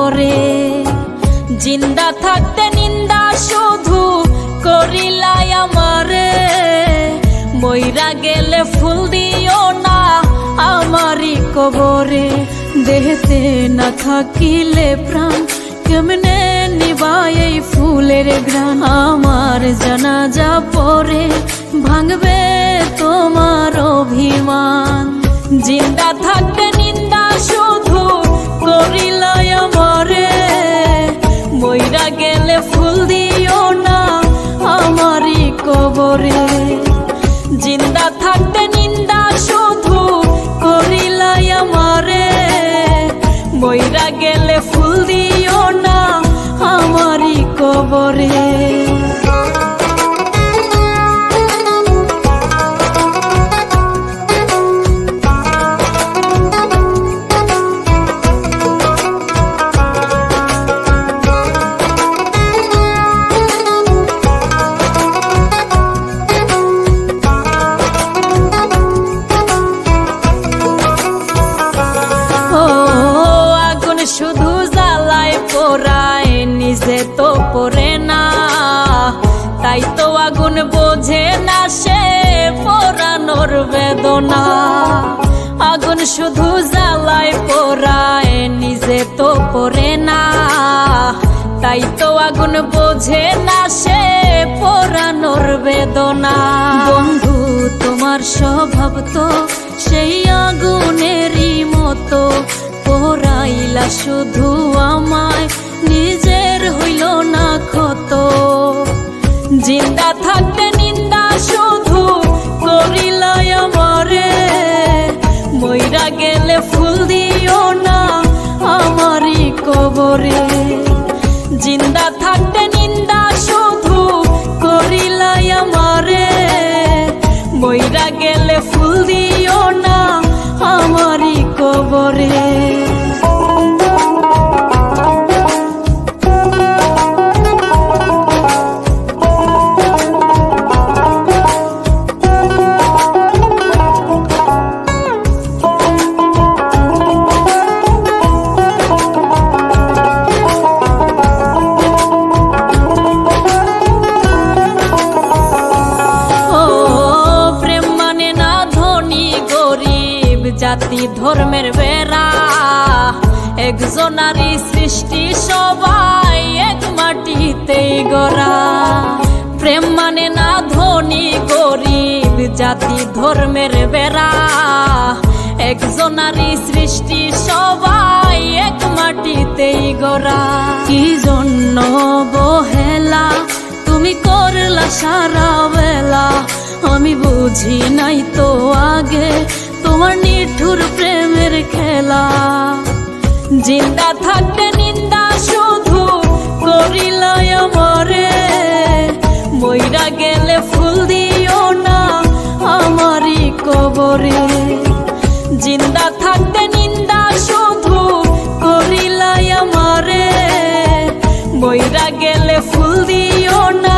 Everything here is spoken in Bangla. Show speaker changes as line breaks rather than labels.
কবরে। জিন্দা থাকতে নিন্দা শুধু করিলাই আমারে, মইরা গেলে ফুল দিও না আমারই কবরে। দেহতে না থাকিলে প্রাণ কেমনে নিবাই এই ফুলের ঘ্রাণ। আমার জানাজা পরে ভাঙবে তোমার অভিমান। জিন্দা থাকতে নিন্দা শুধু করিলাই আমারে, মইরা গেলে ফুল দিও না আমারই কবরে। জিন্দা থাকতে নিন্দা শুধু করিলাই আমারে, মইরা গেলে ফুল দিও না আমারই কবরে। শুধু জ্বালায় পোড়ায় নিজে তো পড়ে না, তাই তো আগুন বোঝে না সে পোড়ানোর বেদনা। আগুন শুধু জ্বালায় পোড়ায় নিজে তো পড়ে না, তাই তো আগুন বোঝে না সে পোড়ানোর বেদনা। বন্ধু তোমার স্বভাব তো সেই আগুনেরই মতো, পোড়াইলা শুধু আমায় নিজের হইল না ক্ষত। জিন্দা থাকতে নিন্দা শুধু করিলাই আমারে, মইরা গেলে ফুল দিও না আমারই কবরে। জিন্দা থাকতে নিন্দা শুধু করিলাই আমারে, মইরা গেলে ফুল দিও না আমারই কবরে। জাতি ধর্মের বেড়া একজনারই সৃষ্টি, সবাই এক মাটিতেই গড়া। প্রেম মানে না ধনী গরিব, জাতি ধর্মের বেড়া একজনারই সৃষ্টি, সবাই এক মাটিতেই গড়া। কি জন্য বহেলা তুমি করলা সারা বেলা, আমি বুঝি নাই তো আগে তোমার নিঠুর প্রেমের খেলা। জিন্দা থাকতে নিন্দা শুধু করিলাই আমারে, মইরা গেলে ফুল দিও না আমারই কবরে। জিন্দা থাকতে নিন্দা শুধু করিলাই আমারে, মইরা গেলে ফুল দিও না